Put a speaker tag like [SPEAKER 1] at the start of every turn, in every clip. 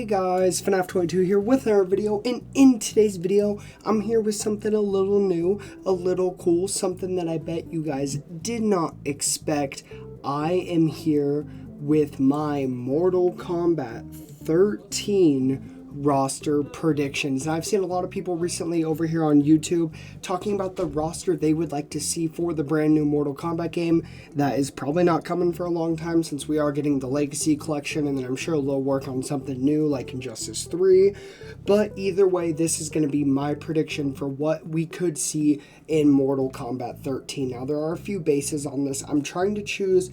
[SPEAKER 1] guys, FNAF22 here with another video, and in today's video, I'm here with something a little new, a little cool, something that I bet you guys did not expect. I am here with my Mortal Kombat 13 roster predictions. And I've seen a lot of people recently over here on YouTube talking about the roster they would like to see for the brand new Mortal Kombat game that is probably not coming for a long time, since we are getting the Legacy Collection, and then I'm sure they'll work on something new like Injustice 3. But either way, this is going to be my prediction for what we could see in Mortal Kombat 13. Now, there are a few bases on this. I'm trying to choose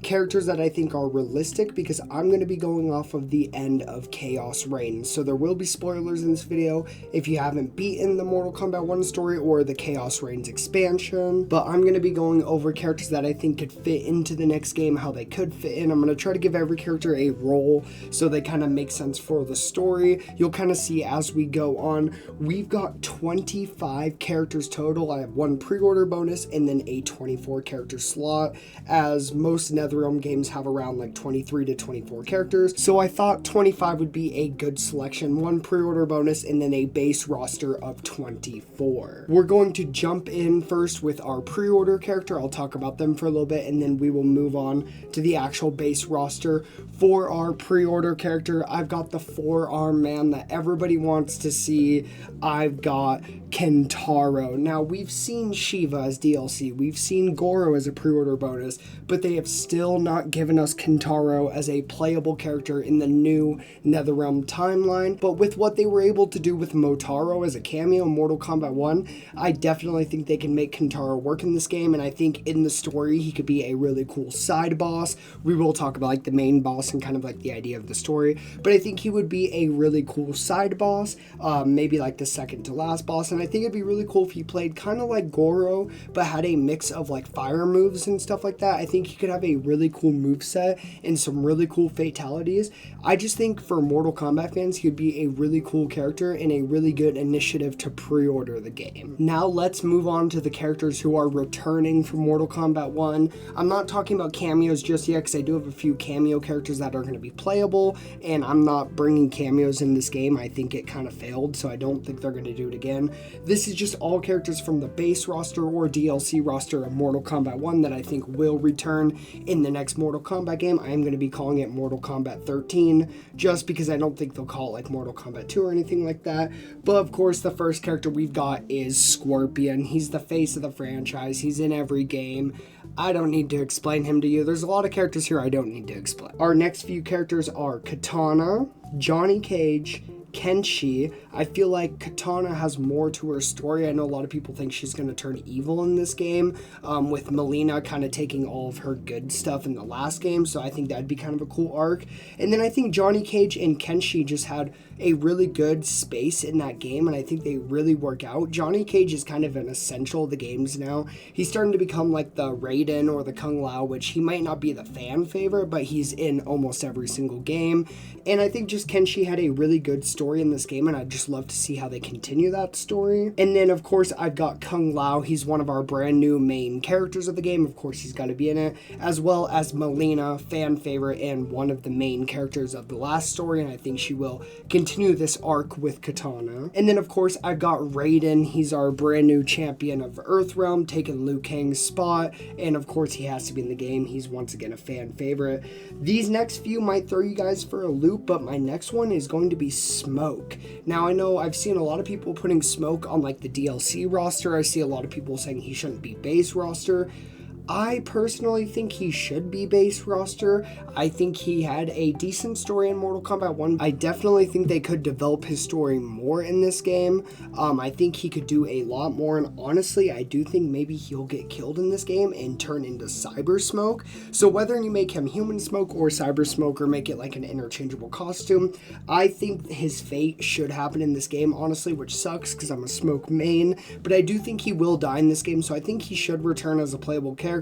[SPEAKER 1] characters that I think are realistic because I'm going to be going off of the end of Chaos Reign. So there will be spoilers in this video if you haven't beaten the Mortal Kombat 1 story or the Chaos Reigns expansion. But I'm going to be going over characters that I think could fit into the next game, how they could fit in. I'm going to try to give every character a role so they kind of make sense for the story. You'll kind of see as we go on. We've got 25 characters total. I have one pre-order bonus and then a 24 character slot, as most NetherRealm games have around like 23 to 24 characters. So I thought 25 would be a good selection, one pre-order bonus and then a base roster of 24. We're going to jump in first with our pre-order character. I'll talk about them for a little bit and then we will move on to the actual base roster. For our pre-order character, I've got the four-arm man that everybody wants to see. I've got Kentaro. Now, we've seen Shiva as DLC, we've seen Goro as a pre-order bonus, but they have still not given us Kentaro as a playable character in the new NetherRealm timeline. But with what they were able to do with Motaro as a cameo in Mortal Kombat 1, I definitely think they can make Kentaro work in this game, and I think in the story he could be a really cool side boss. We will talk about like the main boss and kind of like the idea of the story, but I think he would be a really cool side boss, maybe like the second to last boss. And I think it'd be really cool if he played kind of like Goro but had a mix of like fire moves and stuff like that. I think he could have a really cool moveset and some really cool fatalities. I just think for Mortal Kombat fans, he would be a really cool character and a really good initiative to pre-order the game. Now let's move on to the characters who are returning from Mortal Kombat 1. I'm not talking about cameos just yet because I do have a few cameo characters that are going to be playable, and I'm not bringing cameos in this game. I think it kind of failed, so I don't think they're going to do it again. This is just all characters from the base roster or DLC roster of Mortal Kombat 1 that I think will return in the next Mortal Kombat game. I am going to be calling it Mortal Kombat 13 just because I don't think they'll call it like Mortal Kombat 2 or anything like that. But of course, the first character we've got is Scorpion. He's the face of the franchise. He's in every game. I don't need to explain him to you. There's a lot of characters here I don't need to explain. Our next few characters are Katana, Johnny Cage, Kenshi. I feel like Katana has more to her story. I know a lot of people think she's going to turn evil in this game, with Melina kind of taking all of her good stuff in the last game, so I think that'd be kind of a cool arc. And then I think Johnny Cage and Kenshi just had a really good space in that game, and I think they really work out. Johnny Cage is kind of an essential of the games now. He's starting to become like the Raiden or the Kung Lao, which he might not be the fan favorite, but he's in almost every single game. And I think just Kenshi had a really good story in this game, and I'd just love to see how they continue that story. And then of course I've got Kung Lao. He's one of our brand new main characters of the game. Of course he's got to be in it, as well as Melina, fan favorite and one of the main characters of the last story, and I think she will continue this arc with Katana. And then of course I've got Raiden. He's our brand new champion of Earthrealm, taking Liu Kang's spot, and of course he has to be in the game. He's once again a fan favorite. These next few might throw you guys for a loop, but my next one is going to be Smoke. Now I know I've seen a lot of people putting Smoke on like the DLC roster. I see a lot of people saying he shouldn't be base roster. I personally think he should be base roster. I think he had a decent story in Mortal Kombat 1. I definitely think they could develop his story more in this game. I think he could do a lot more, and honestly, I do think maybe he'll get killed in this game and turn into Cyber Smoke. So whether you make him Human Smoke or Cyber Smoke or make it like an interchangeable costume, I think his fate should happen in this game, honestly, which sucks because I'm a Smoke main, but I do think he will die in this game, so I think he should return as a playable character.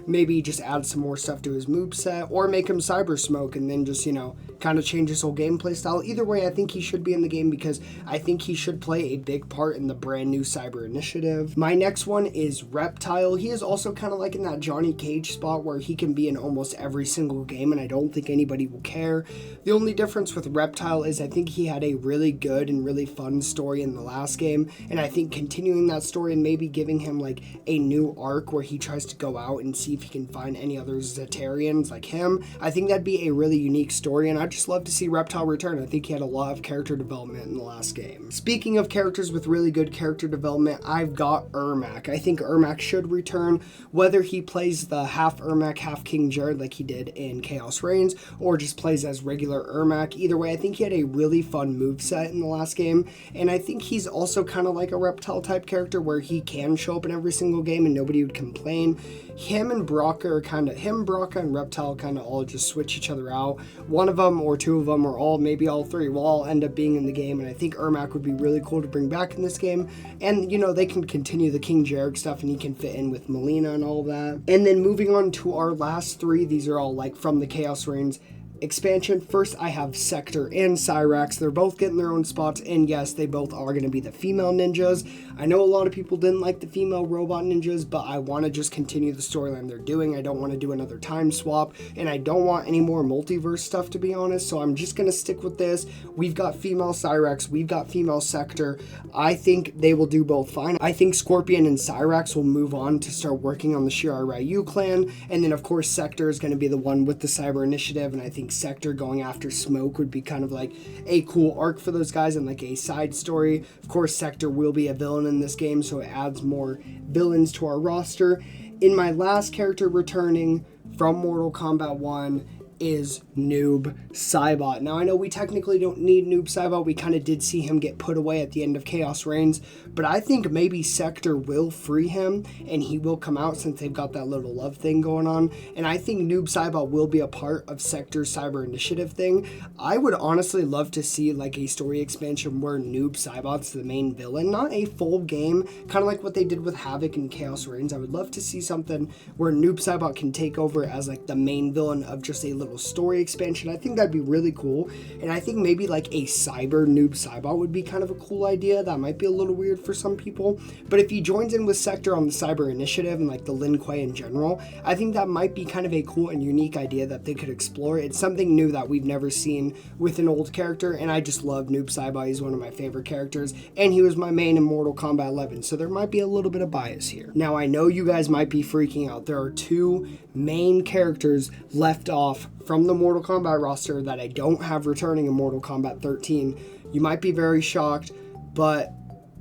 [SPEAKER 1] Maybe just add some more stuff to his moveset, or make him Cyber Smoke and then just, you know, kind of change his whole gameplay style. Either way, I think he should be in the game because I think he should play a big part in the brand new Cyber Initiative. My next one is Reptile. He is also kind of like in that Johnny Cage spot where he can be in almost every single game, and I don't think anybody will care. The only difference with Reptile is I think he had a really good and really fun story in the last game, and I think continuing that story and maybe giving him like a new arc where he tries to go out and see if he can find any other Zetarians like him, I think that'd be a really unique story, and I'd just love to see Reptile return. I think he had a lot of character development in the last game. Speaking of characters with really good character development, I've got Ermac. I think Ermac should return, whether he plays the half Ermac, half King Jared like he did in Chaos Reigns, or just plays as regular Ermac. Either way, I think he had a really fun moveset in the last game, and I think he's also kind of like a Reptile type character where he can show up in every single game and nobody would complain. Him, Brocka, and Reptile kind of all just switch each other out. One of them or two of them or all, maybe all three, will all end up being in the game, and I think Ermac would be really cool to bring back in this game. And, you know, they can continue the King Jared stuff and he can fit in with Melina and all that. And then moving on to our last three, these are all like from the Chaos Reigns expansion. First, I have Sector and Cyrax. They're both getting their own spots, and yes, they both are going to be the female ninjas. I know a lot of people didn't like the female robot ninjas, but I want to just continue the storyline they're doing. I don't want to do another time swap, and I don't want any more multiverse stuff, to be honest, so I'm just going to stick with this. We've got female Cyrax, we've got female Sector. I think they will do both fine. I think Scorpion and Cyrax will move on to start working on the Shirai Ryu clan, and then of course Sector is going to be the one with the Cyber Initiative, and I think Sector going after Smoke would be kind of like a cool arc for those guys and like a side story. Of course, Sector will be a villain in this game, so it adds more villains to our roster. In my last character returning from Mortal Kombat 1 is Noob Saibot. Now, I know we technically don't need Noob Saibot. We kind of did see him get put away at the end of Chaos Reigns, but I think maybe Sector will free him and he will come out since they've got that little love thing going on, and I think Noob Saibot will be a part of Sector's Cyber Initiative thing. I would honestly love to see like a story expansion where Noob Saibot's the main villain, not a full game, kind of like what they did with Havoc and Chaos Reigns. I would love to see something where Noob Saibot can take over as like the main villain of just a little story expansion. I think that'd be really cool, and I think maybe like a cyber Noob Saibot would be kind of a cool idea. That might be a little weird for some people, but if he joins in with Sector on the Cyber Initiative and like the Lin Kuei in general, I think that might be kind of a cool and unique idea that they could explore. It's something new that we've never seen with an old character, and I just love Noob Saibot. He's one of my favorite characters, and he was my main in Mortal Kombat 11, so there might be a little bit of bias here. Now, I know you guys might be freaking out. There are two main characters left off from the Mortal Kombat roster that I don't have returning in Mortal Kombat 13. You might be very shocked, but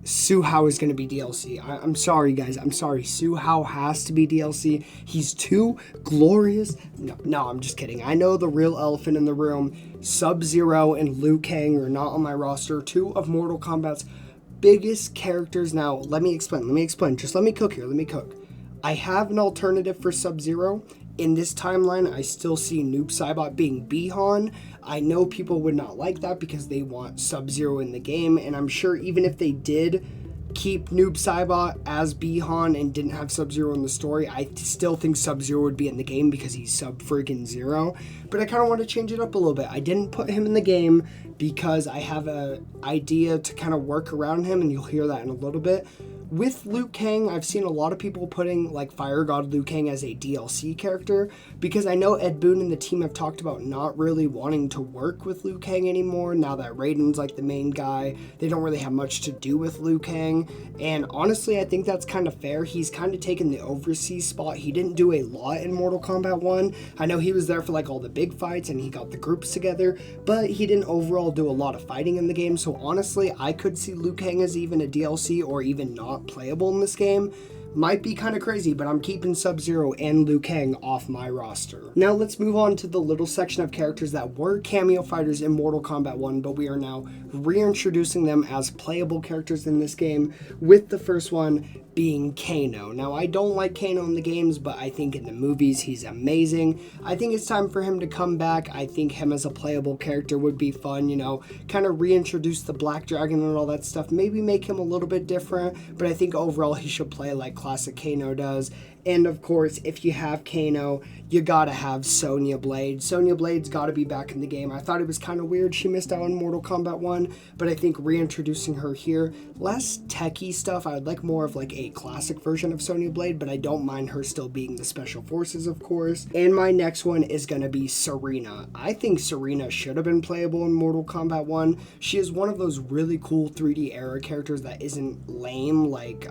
[SPEAKER 1] Suhao is going to be DLC. I'm sorry, guys. I'm sorry. Suhao has to be DLC. He's too glorious. No, I'm just kidding. I know the real elephant in the room. Sub-Zero and Liu Kang are not on my roster. Two of Mortal Kombat's biggest characters. Now, let me explain. Just let me cook here. Let me cook. I have an alternative for Sub-Zero. In this timeline, I still see Noob Saibot being Bihan. I know people would not like that because they want Sub-Zero in the game, and I'm sure even if they did keep Noob Saibot as Bihan and didn't have Sub-Zero in the story, I still think Sub-Zero would be in the game because he's Sub-Freaking-Zero. But I kind of want to change it up a little bit. I didn't put him in the game because I have an idea to kind of work around him, and you'll hear that in a little bit. With Liu Kang, I've seen a lot of people putting like Fire God Liu Kang as a DLC character because I know Ed Boon and the team have talked about not really wanting to work with Liu Kang anymore now that Raiden's like the main guy. They don't really have much to do with Liu Kang, and honestly I think that's kind of fair. He's kind of taken the overseas spot. He didn't do a lot in Mortal Kombat 1. I know he was there for like all the big fights and he got the groups together, but he didn't overall do a lot of fighting in the game, so honestly I could see Liu Kang as even a DLC or even not playable in this game. Might be kind of crazy, but I'm keeping Sub-Zero and Liu Kang off my roster. Now let's move on to the little section of characters that were cameo fighters in Mortal Kombat 1, but we are now reintroducing them as playable characters in this game, with the first one being Kano. Now, I don't like Kano in the games, but I think in the movies he's amazing. I think it's time for him to come back. I think him as a playable character would be fun, you know, kind of reintroduce the Black Dragon and all that stuff, maybe make him a little bit different, but I think overall he should play like classic Kano does. And of course, if you have Kano, you gotta have Sonya Blade. Sonya Blade's gotta be back in the game. I thought it was kind of weird she missed out on Mortal Kombat 1, but I think reintroducing her here, less techie stuff. I would like more of like a classic version of Sonya Blade, but I don't mind her still being the Special Forces, of course. And my next one is gonna be Serena. I think Serena should have been playable in Mortal Kombat 1. She is one of those really cool 3D era characters that isn't lame like,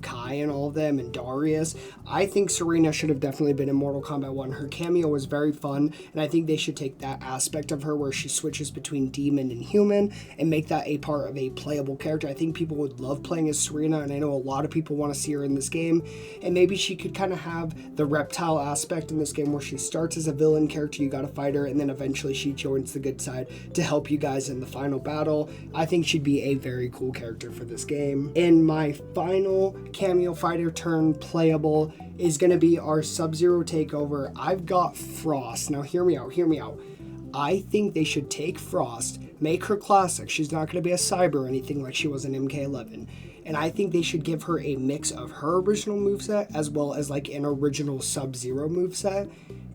[SPEAKER 1] Kai and all of them and Darius. I think Serena should have definitely been in Mortal Kombat 1. Her cameo was very fun, and I think they should take that aspect of her where she switches between demon and human and make that a part of a playable character. I think people would love playing as Serena, and I know a lot of people want to see her in this game, and maybe she could kind of have the reptile aspect in this game where she starts as a villain character, you gotta fight her, and then eventually she joins the good side to help you guys in the final battle. I think she'd be a very cool character for this game. And my final cameo fighter turn playable is going to be our Sub-Zero takeover. I've got Frost. Now hear me out. I think they should take Frost, make her classic. She's not going to be a cyber or anything like she was in MK11. And I think they should give her a mix of her original moveset as well as like an original Sub-Zero moveset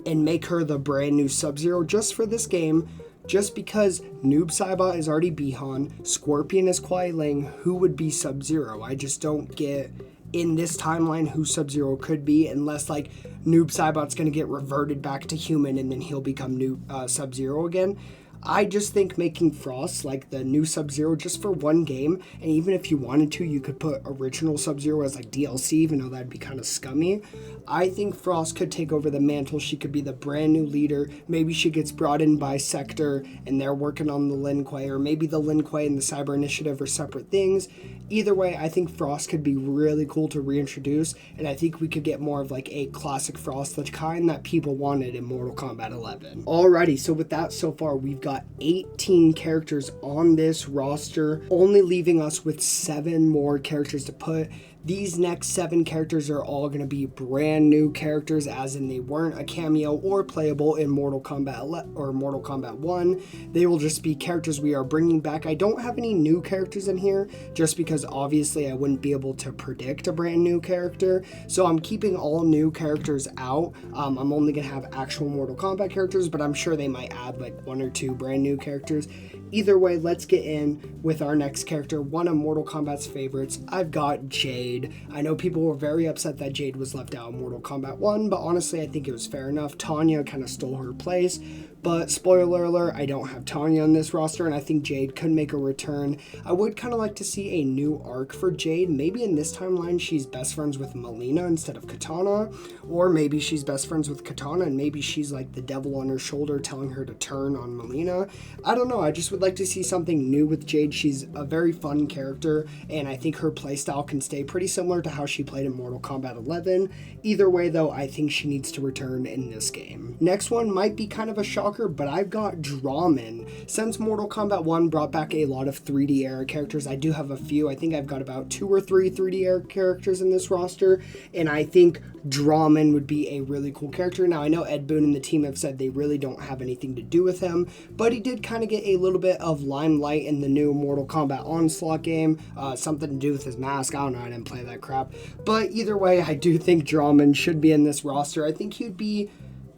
[SPEAKER 1] and make her the brand new Sub-Zero just for this game. Just because Noob Saibot is already Bihan, Scorpion is Kuai Ling, who would be Sub-Zero? I just don't get in this timeline who Sub-Zero could be unless like Noob Saibot's going to get reverted back to human and then he'll become Sub-Zero again. I just think making Frost like the new Sub-Zero just for one game, and even if you wanted to, you could put original Sub-Zero as like DLC, even though that'd be kind of scummy. I think Frost could take over the mantle. She could be the brand new leader. Maybe she gets brought in by Sector and they're working on the Lin Kuei, or maybe the Lin Kuei and the Cyber Initiative are separate things. Either way, I think Frost could be really cool to reintroduce, and I think we could get more of like a classic Frost, the kind that people wanted in Mortal Kombat 11. Alrighty, so with that so far, we've got 18 characters on this roster, only leaving us with 7 more characters to put. These next 7 characters are all going to be brand new characters, as in they weren't a cameo or playable in Mortal Kombat 1. They will just be characters we are bringing back. I don't have any new characters in here, just because obviously I wouldn't be able to predict a brand new character. So I'm keeping all new characters out. I'm only going to have actual Mortal Kombat characters, but I'm sure they might add like 1 or 2 brand new characters. Either way, let's get in with our next character, one of Mortal Kombat's favorites. I've got Jade. I know people were very upset that Jade was left out of Mortal Kombat 1, but honestly, I think it was fair enough. Tanya kind of stole her place, but spoiler alert, I don't have Tanya on this roster, and I think Jade could make a return. I would kind of like to see a new arc for Jade. Maybe in this timeline, she's best friends with Melina instead of Katana, or maybe she's best friends with Katana, and maybe she's like the devil on her shoulder telling her to turn on Melina. I don't know, I just would like to see something new with Jade. She's a very fun character, and I think her playstyle can stay pretty similar to how she played in Mortal Kombat 11. Either way, though, I think she needs to return in this game. Next one might be kind of a shocker, but I've got Draman. Since Mortal Kombat 1 brought back a lot of 3D era characters, I do have a few. I think I've got about 2 or 3 3D era characters in this roster, and I think Draman would be a really cool character. Now, I know Ed Boon and the team have said they really don't have anything to do with him, but he did kind of get a little bit of limelight in the new Mortal Kombat Onslaught game. Something to do with his mask. I don't know, I didn't play that crap. But either way, I do think Draman should be in this roster. I think he'd be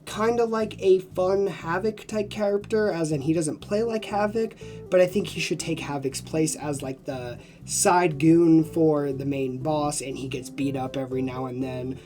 [SPEAKER 1] kind of like a fun Havoc type character, as in he doesn't play like Havoc, but I think he should take Havoc's place as like the side goon for the main boss, and he gets beat up every now and then.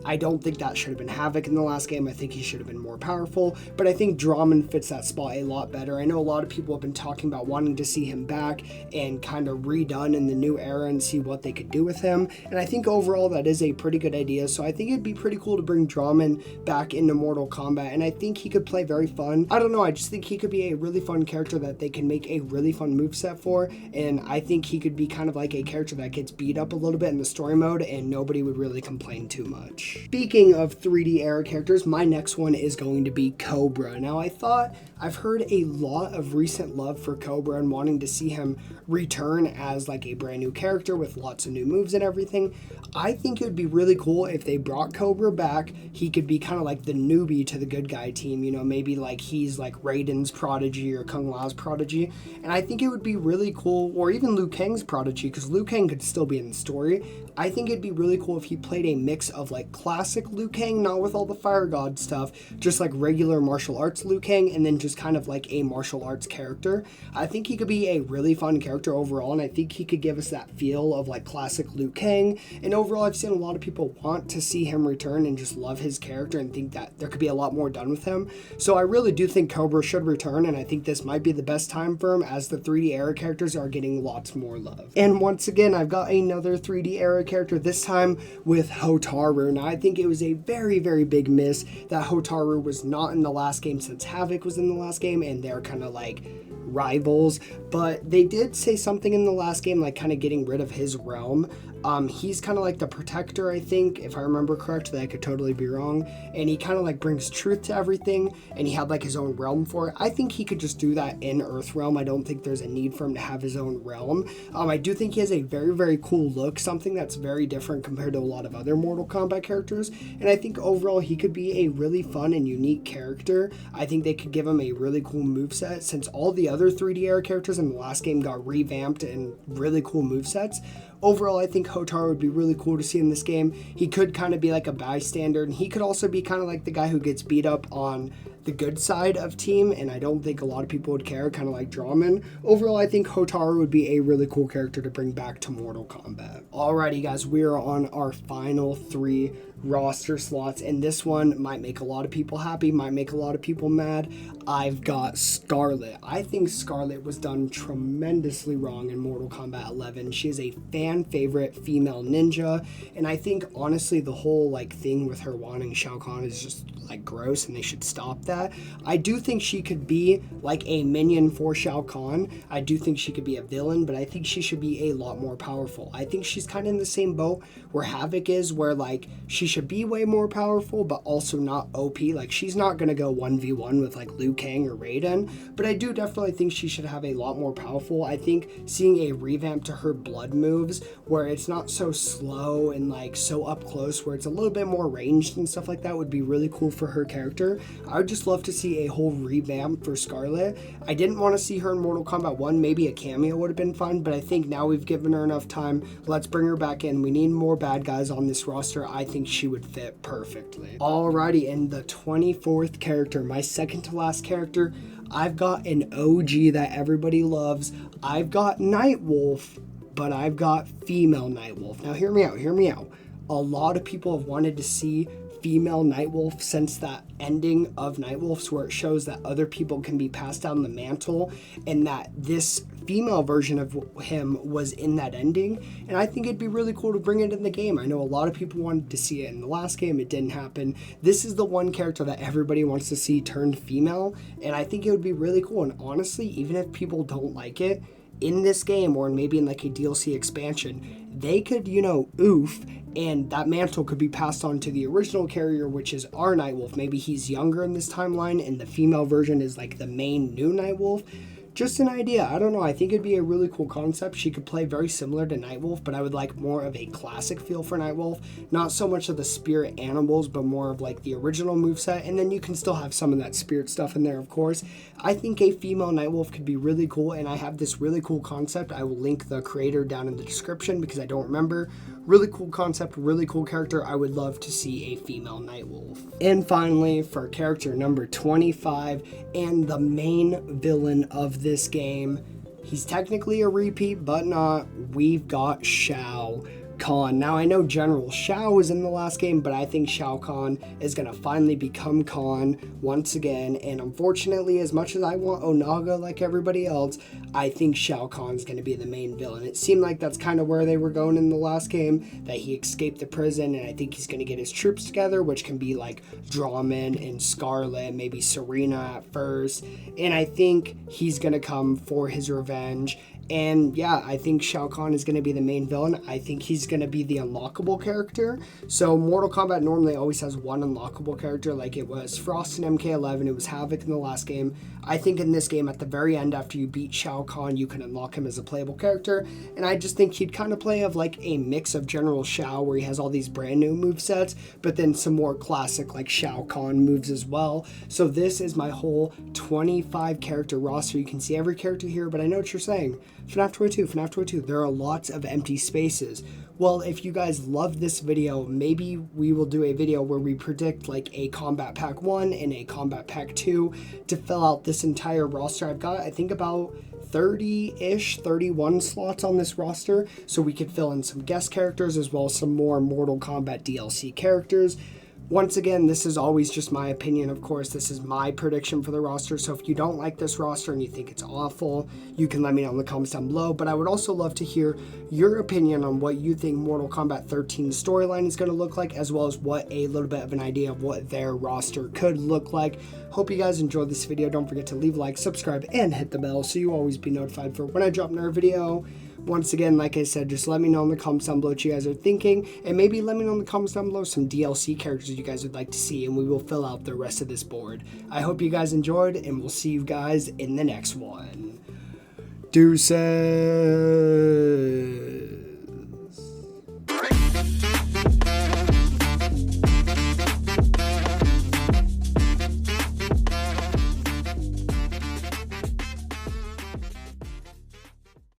[SPEAKER 1] I don't think that should have been Havoc in the last game. I think he should have been more powerful, but I think Draman fits that spot a lot better. I know a lot of people have been talking about wanting to see him back and kind of redone in the new era and see what they could do with him, and I think overall that is a pretty good idea. So I think it'd be pretty cool to bring Draman back into Mortal Kombat, and I think he could play very fun. I don't know, I just think he could be a really fun character that they can make a really fun moveset for, and I think he could be kind of like a character that gets beat up a little bit in the story mode and nobody would really complain too much. Speaking of 3D era characters, my next one is going to be Cobra. Now, I've heard a lot of recent love for Cobra and wanting to see him return as like a brand new character with lots of new moves and everything. I think it would be really cool if they brought Cobra back. He could be kind of like the new newbie to the good guy team, you know, maybe like he's like Raiden's prodigy or Kung Lao's prodigy. And I think it would be really cool, or even Liu Kang's prodigy, because Liu Kang could still be in the story. I think it'd be really cool if he played a mix of like classic Liu Kang, not with all the fire god stuff, just like regular martial arts Liu Kang, and then just kind of like a martial arts character. I think he could be a really fun character overall, and I think he could give us that feel of like classic Liu Kang. And overall, I've seen a lot of people want to see him return and just love his character and think that there could be a lot more done with him. So I really do think Cobra should return, and I think this might be the best time for him, as the 3D era characters are getting lots more love. And once again, I've got another 3D era character, this time with Hotaru. Now, I think it was a very, very big miss that Hotaru was not in the last game, since Havoc was in the last game, and they're kind of like rivals. But they did say something in the last game, like kind of getting rid of his realm. He's kind of like the protector, I think, if I remember correctly. I could totally be wrong. And he kind of like brings truth to everything, and he had like his own realm for it. I think he could just do that in Earthrealm. I don't think there's a need for him to have his own realm. I do think he has a very, very cool look, something that's very different compared to a lot of other Mortal Kombat characters. And I think overall he could be a really fun and unique character. I think they could give him a really cool moveset, since all the other 3D era characters in the last game got revamped and really cool movesets. Overall, I think Hotaru would be really cool to see in this game. He could kind of be like a bystander, and he could also be kind of like the guy who gets beat up on the good side of team, and I don't think a lot of people would care, kind of like Draman. Overall, I think Hotaru would be a really cool character to bring back to Mortal Kombat. Alrighty guys, we are on our final 3 roster slots, and this one might make a lot of people happy, might make a lot of people mad. I've got Scarlet. I think Scarlet was done tremendously wrong in Mortal Kombat 11. She is a fan favorite female ninja, and I think honestly the whole like thing with her wanting Shao Kahn is just like gross, and they should stop that. I do think she could be like a minion for Shao Kahn. I do think she could be a villain, but I think she should be a lot more powerful. I think she's kind of in the same boat where Havoc is, where like she should be way more powerful, but also not OP. Like she's not gonna go 1v1 with like Liu Kang or Raiden, but I do definitely think she should have a lot more powerful. I think seeing a revamp to her blood moves, where it's not so slow and like so up close, where it's a little bit more ranged and stuff like that, would be really cool for her character. I would just love to see a whole revamp for Scarlet. I didn't want to see her in Mortal Kombat 1. Maybe a cameo would have been fun, but I think now we've given her enough time. Let's bring her back in. We need more bad guys on this roster. I think she would fit perfectly. Alrighty, and the 24th character, my second to last character, I've got an OG that everybody loves. I've got Nightwolf, but I've got female Nightwolf. Now hear me out. A lot of people have wanted to see female Nightwolf since that ending of Nightwolf's, where it shows that other people can be passed down the mantle, and that this female version of him was in that ending. And I think it'd be really cool to bring it in the game. I know a lot of people wanted to see it in the last game. It didn't happen. This is the one character that everybody wants to see turned female, and I think it would be really cool. And honestly, even if people don't like it, in this game, or maybe in like a DLC expansion, they could, oof, and that mantle could be passed on to the original carrier, which is our Nightwolf. Maybe he's younger in this timeline, and the female version is like the main new Nightwolf. Just an idea. I don't know. I think it'd be a really cool concept. She could play very similar to Nightwolf, but I would like more of a classic feel for Nightwolf. Not so much of the spirit animals, but more of like the original moveset. And then you can still have some of that spirit stuff in there, of course. I think a female Nightwolf could be really cool, and I have this really cool concept. I will link the creator down in the description because I don't remember. Really cool concept, really cool character. I would love to see a female Nightwolf. And finally, for character number 25, and the main villain of this game, he's technically a repeat, but not. We've got Shao Kahn. Now, I know General Shao was in the last game, but I think Shao Kahn is going to finally become Kahn once again. And unfortunately, as much as I want Onaga like everybody else, I think Shao Kahn's going to be the main villain. It seemed like that's kind of where they were going in the last game, that he escaped the prison, and I think he's going to get his troops together, which can be like Draman and Scarlet, maybe Serena at first. And I think he's going to come for his revenge. And yeah, I think Shao Kahn is going to be the main villain. I think he's he's going to be the unlockable character. So Mortal Kombat normally always has one unlockable character, like it was Frost in MK11, it was Havoc in the last game. I think in this game, at the very end, after you beat Shao Kahn, you can unlock him as a playable character, and I just think he'd kind of play of like a mix of General Shao, where he has all these brand new movesets, but then some more classic like Shao Kahn moves as well. So this is my whole 25 character roster. You can see every character here, but I know what you're saying. FNAF 22, there are lots of empty spaces. Well, if you guys love this video, maybe we will do a video where we predict like a Combat Pack 1 and a Combat Pack 2 to fill out this entire roster. I've got, I think, about 30-ish, 31 slots on this roster, so we could fill in some guest characters as well as some more Mortal Kombat DLC characters. Once again, this is always just my opinion, of course. This is my prediction for the roster, so if you don't like this roster and you think it's awful, you can let me know in the comments down below. But I would also love to hear your opinion on what you think Mortal Kombat 13's storyline is going to look like, as well as what a little bit of an idea of what their roster could look like. Hope you guys enjoyed this video. Don't forget to leave a like, subscribe, and hit the bell so you always be notified for when I drop another video. Once again, like I said, just let me know in the comments down below what you guys are thinking, and maybe let me know in the comments down below some DLC characters you guys would like to see, and we will fill out the rest of this board. I hope you guys enjoyed, and we'll see you guys in the next one. Deuces!